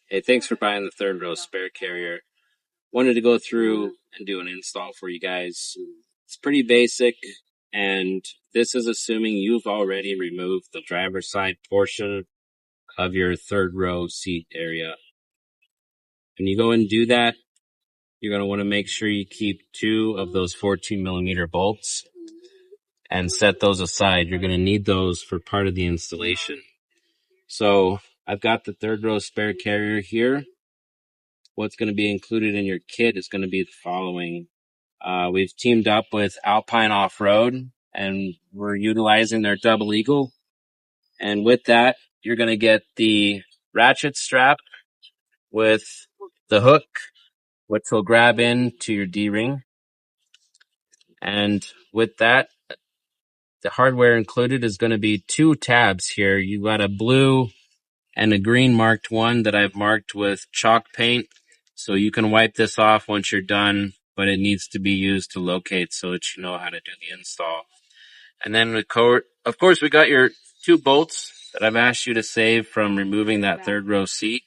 Hey, thanks for buying the third row spare carrier. Wanted to go through and do an install for you guys. It's pretty basic, and this is assuming you've already removed the driver's side portion of your third row seat area. When you go and do that, you're going to want to make sure you keep 2 of those 14mm bolts and set those aside. You're going to need those for part of the installation. So I've got the third row spare carrier here. What's going to be included in your kit is going to be the following. We've teamed up with Alpine Off-Road, and we're utilizing their Double Eagle. And with that, you're going to get the ratchet strap with the hook, which will grab into your D-ring. And with that, the hardware included is going to be 2 tabs here. You've got a blue and a green marked one that I've marked with chalk paint. So you can wipe this off once you're done, but it needs to be used to locate so that you know how to do the install. And then of course, we got your 2 bolts that I've asked you to save from removing that third row seat.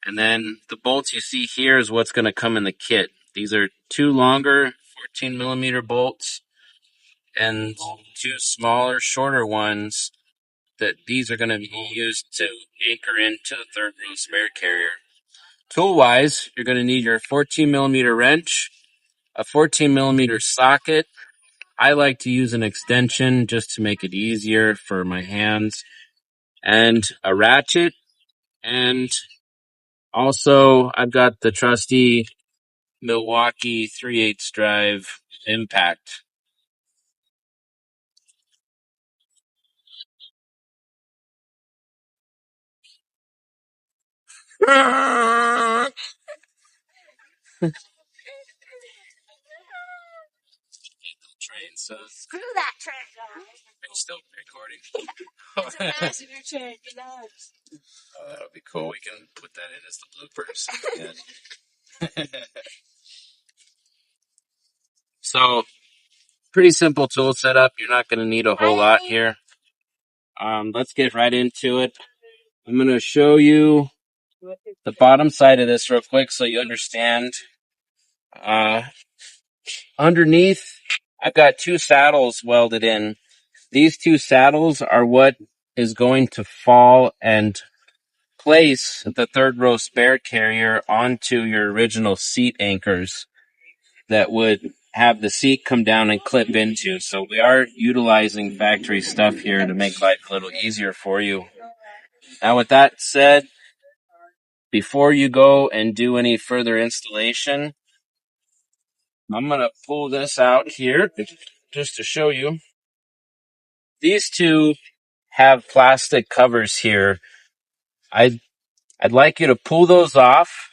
And then the bolts you see here is what's going to come in the kit. These are 2 longer 14mm bolts and 2 smaller, shorter ones that these are going to be used to anchor into the third row spare carrier. Tool-wise, you're going to need your 14mm wrench, a 14mm socket. I like to use an extension just to make it easier for my hands, and a ratchet. And also, I've got the trusty Milwaukee 3/8 drive impact. Train, so screw that train. Are you still recording? It's a passenger train. Oh, that'll be cool. We can put that in as the bloopers. So, pretty simple tool setup. You're not going to need a whole lot here. Let's get right into it. I'm going to show you the bottom side of this real quick so you understand. Underneath, I've got 2 saddles welded in. These 2 saddles are what is going to fall and place the third row spare carrier onto your original seat anchors that would have the seat come down and clip into. So we are utilizing factory stuff here to make life a little easier for you. Now with that said, before you go and do any further installation, I'm going to pull this out here just to show you. These 2 have plastic covers here. I'd like you to pull those off,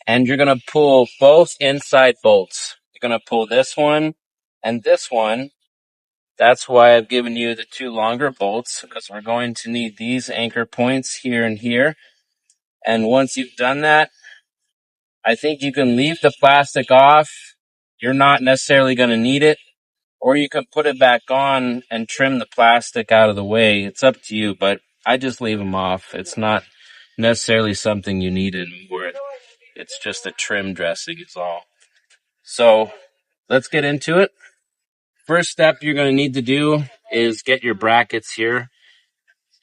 and you're going to pull both inside bolts. You're going to pull this one and this one. That's why I've given you the 2 longer bolts, because we're going to need these anchor points here and here. And once you've done that, I think you can leave the plastic off. You're not necessarily going to need it. Or you can put it back on and trim the plastic out of the way. It's up to you, but I just leave them off. It's not necessarily something you need anymore. It's just a trim dressing is all. So let's get into it. First step you're going to need to do is get your brackets here.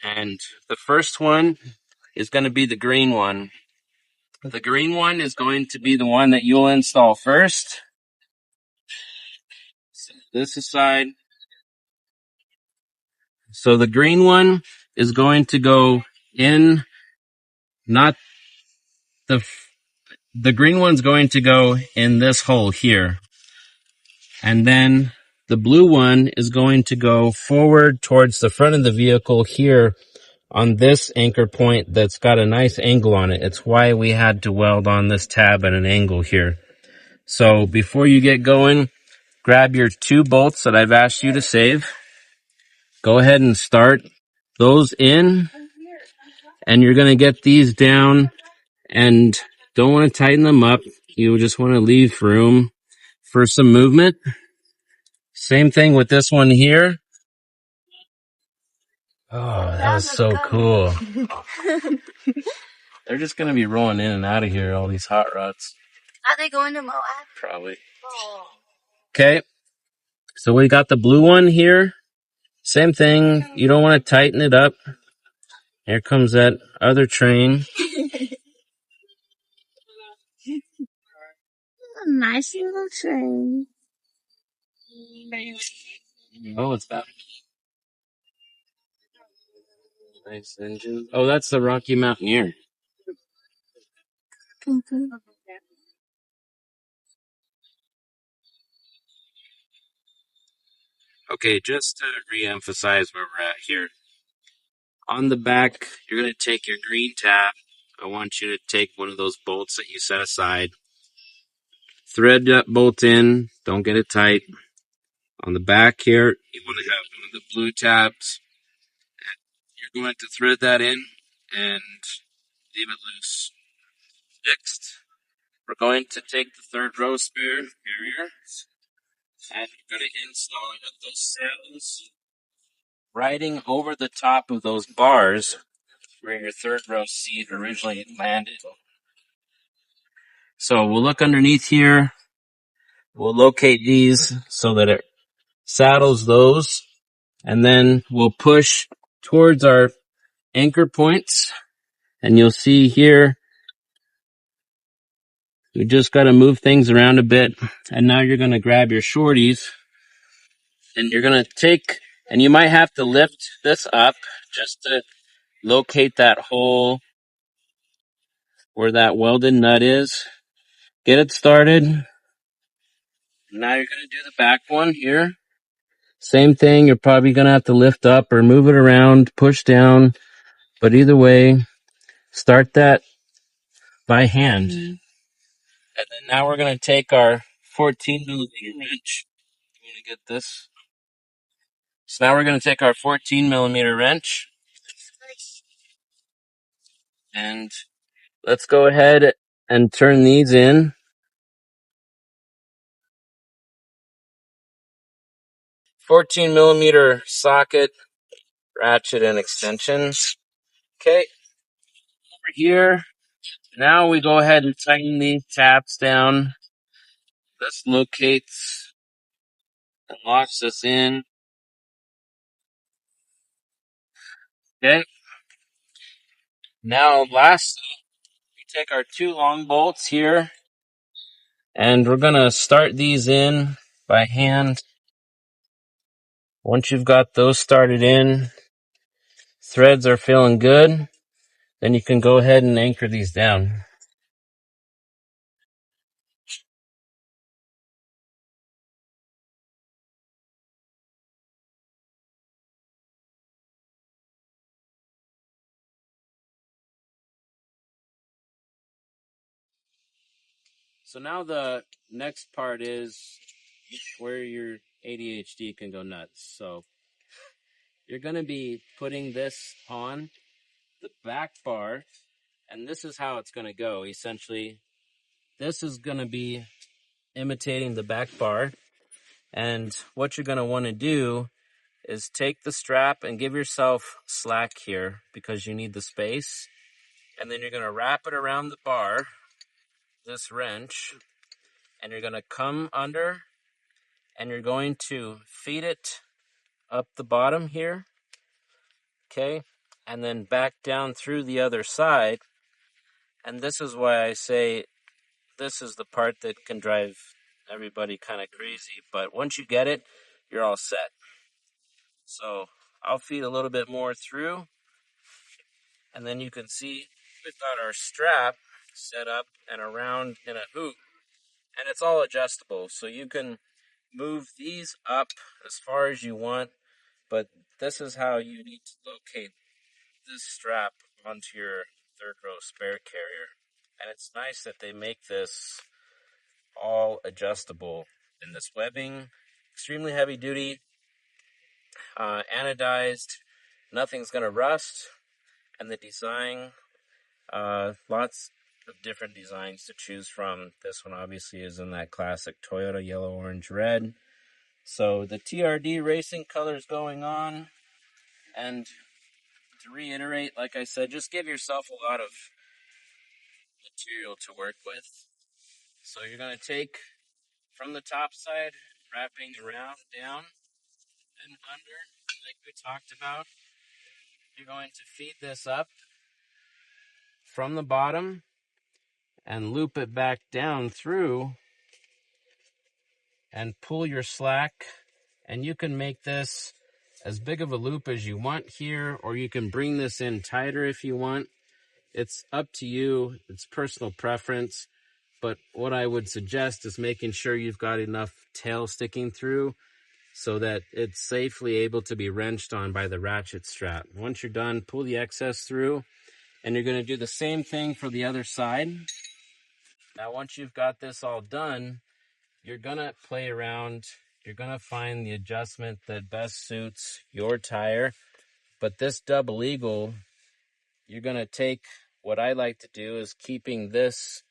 And the first one is going to be the green one. The green one is going to be the one that you'll install first. Set this aside. So the green one is going to go in, not the green one's going to go in this hole here. And then the blue one is going to go forward towards the front of the vehicle here on this anchor point that's got a nice angle on it. It's why we had to weld on this tab at an angle here. So before you get going, grab your 2 bolts that I've asked you to save. Go ahead and start those in, and you're going to get these down, and don't want to tighten them up. You just want to leave room for some movement. Same thing with this one here. Oh, that was so cool. They're just gonna be rolling in and out of here, all these hot rods. Are they going to Moab? Probably. Okay. So we got the blue one here. Same thing. You don't want to tighten it up. Here comes that other train. A nice little train. Oh, it's that. Nice engine. Oh, that's the Rocky Mountaineer. Okay, just to re-emphasize where we're at here. On the back, you're going to take your green tab. I want you to take one of those bolts that you set aside. Thread that bolt in. Don't get it tight. On the back here, you want to have one of the blue tabs. You're going to thread that in and leave it loose. Next, we're going to take the third row spare carrier and you're going to install it at those saddles, riding over the top of those bars where your third row seat originally landed. So we'll look underneath here. We'll locate these so that it saddles those, and then we'll push towards our anchor points. And you'll see here, we just got to move things around a bit. And now you're going to grab your shorties and you're going to take, and you might have to lift this up just to locate that hole where that welded nut is. Get it started. Now you're going to do the back one here. Same thing. You're probably going to have to lift up or move it around, push down. But either way, start that by hand. And then now we're going to take our 14 millimeter wrench. I'm going to get this. So now we're going to take our 14 millimeter wrench. And let's go ahead and turn these in. 14 millimeter socket, ratchet, and extensions. Okay. Over here. Now we go ahead and tighten these tabs down. This locates and locks us in. Okay. Now lastly, we take our two long bolts here and we're going to start these in by hand. Once you've got those started in, threads are feeling good, then you can go ahead and anchor these down. So now the next part is where your ADHD can go nuts. So you're going to be putting this on the back bar, and this is how it's going to go. Essentially, this is going to be imitating the back bar, and what you're going to want to do is take the strap and give yourself slack here because you need the space, and then you're going to wrap it around the bar, this wrench, and you're going to come under and you're going to feed it up the bottom here, okay, and then back down through the other side. And this is why I say this is the part that can drive everybody kind of crazy, but once you get it, you're all set. So I'll feed a little bit more through, and then you can see we've got our strap set up and around in a hoop, and it's all adjustable, so you can move these up as far as you want, but this is how you need to locate this strap onto your third row spare carrier. And it's nice that they make this all adjustable. And this webbing, extremely heavy duty, anodized, nothing's going to rust. And the design, lots of different designs to choose from. This one obviously is in that classic Toyota yellow, orange, red. So the TRD racing colors going on. And to reiterate, like I said, just give yourself a lot of material to work with. So you're going to take from the top side, wrapping around, down, and under, like we talked about. You're going to feed this up from the bottom and loop it back down through and pull your slack. And you can make this as big of a loop as you want here, or you can bring this in tighter if you want. It's up to you. It's personal preference. But what I would suggest is making sure you've got enough tail sticking through so that it's safely able to be wrenched on by the ratchet strap. Once you're done, pull the excess through, and you're going to do the same thing for the other side. Now, once you've got this all done, you're going to play around. You're going to find the adjustment that best suits your tire. But this double eagle, you're going to take, what I like to do is keeping this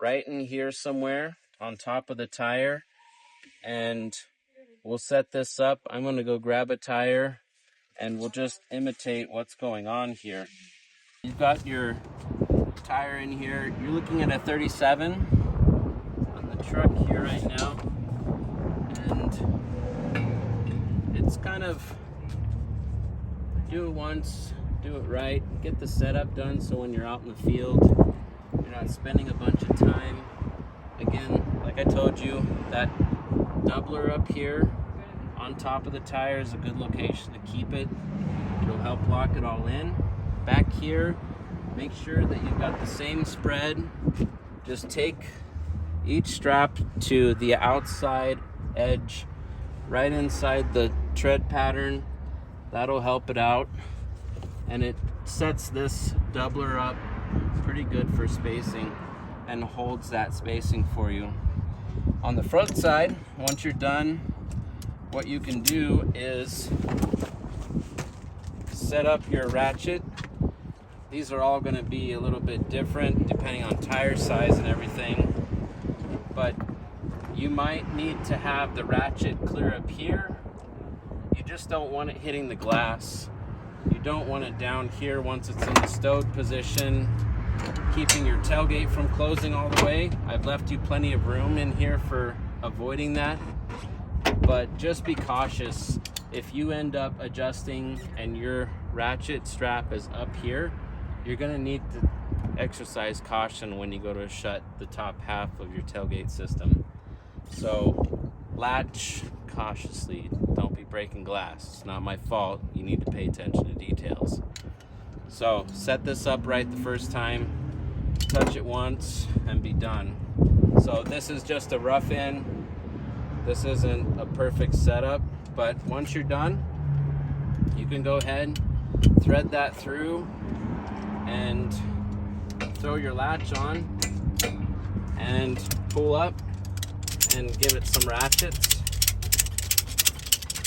right in here somewhere on top of the tire, and we'll set this up. I'm going to go grab a tire and we'll just imitate what's going on here. You've got your tire in here. You're looking at a 37 on the truck here right now, and it's kind of do it once, do it right, get the setup done so when you're out in the field you're not spending a bunch of time. Again, like I told you, that doubler up here on top of the tire is a good location to keep it. It'll help lock it all in. Back here, make sure that you've got the same spread. Just take each strap to the outside edge, right inside the tread pattern. That'll help it out. And it sets this doubler up pretty good for spacing and holds that spacing for you. On the front side, once you're done, what you can do is set up your ratchet. These are all going to be a little bit different depending on tire size and everything, but you might need to have the ratchet clear up here. You just don't want it hitting the glass. You don't want it down here once it's in the stowed position, keeping your tailgate from closing all the way. I've left you plenty of room in here for avoiding that, but just be cautious. If you end up adjusting and your ratchet strap is up here, you're going to need to exercise caution when you go to shut the top half of your tailgate system. So latch cautiously. Don't be breaking glass. It's not my fault. You need to pay attention to details. So set this up right the first time, touch it once, and be done. So this is just a rough in. This isn't a perfect setup, but once you're done, you can go ahead, thread that through, and throw your latch on, and pull up, and give it some ratchets.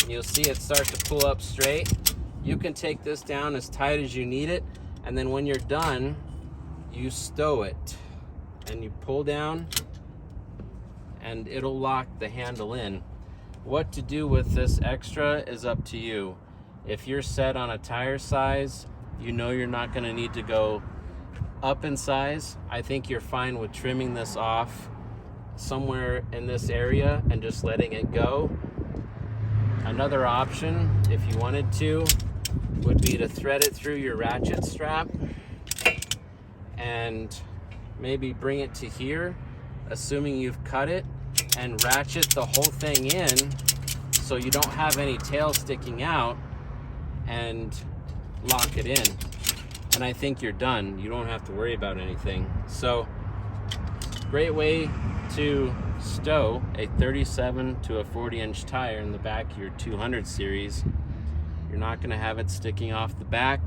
And you'll see it start to pull up straight. You can take this down as tight as you need it, and then when you're done, you stow it, and you pull down, and it'll lock the handle in. What to do with this extra is up to you. If you're set on a tire size, you know you're not going to need to go up in size. I think you're fine with trimming this off somewhere in this area and just letting it go. Another option, if you wanted to, would be to thread it through your ratchet strap and maybe bring it to here, assuming you've cut it, and ratchet the whole thing in so you don't have any tail sticking out, and lock it in. And I think you're done. You don't have to worry about anything. So, great way to stow a 37 to a 40-inch tire in the back of your 200 series. You're not going to have it sticking off the back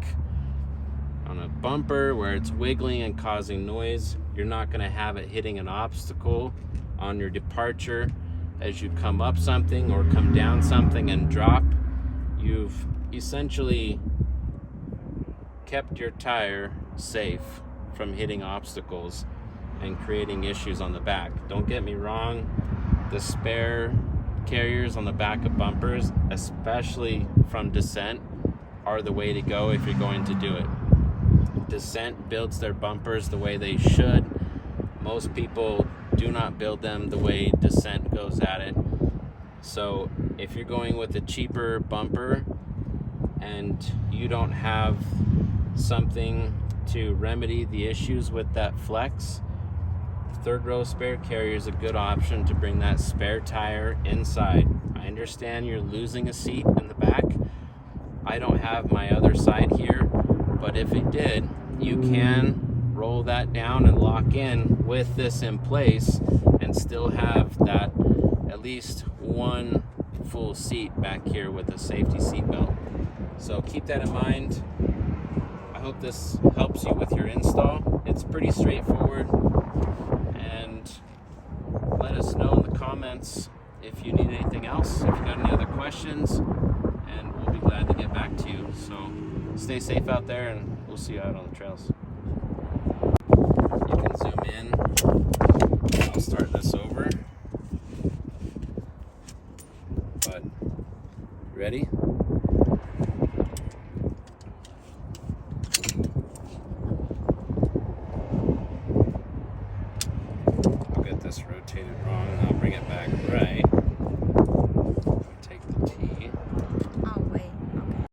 on a bumper where it's wiggling and causing noise. You're not going to have it hitting an obstacle on your departure as you come up something or come down something and drop. You've essentially kept your tire safe from hitting obstacles and creating issues on the back. Don't get me wrong, the spare carriers on the back of bumpers, especially from descent, are the way to go if you're going to do it. Descent builds their bumpers the way they should. Most people do not build them the way Descent goes at it. So if you're going with a cheaper bumper and you don't have something to remedy the issues with that flex, third row spare carrier is a good option to bring that spare tire inside. I understand you're losing a seat in the back. I don't have my other side here, but if it did, you can roll that down and lock in with this in place and still have that at least one full seat back here with a safety seat belt. So keep that in mind. I hope this helps you with your install. It's pretty straightforward, and let us know in the comments if you need anything else, if you got any other questions, and we'll be glad to get back to you. So stay safe out there, and we'll see you out on the trails. You can zoom in. I'll start this over. But ready? I'll get this rotated wrong and I'll bring it back right.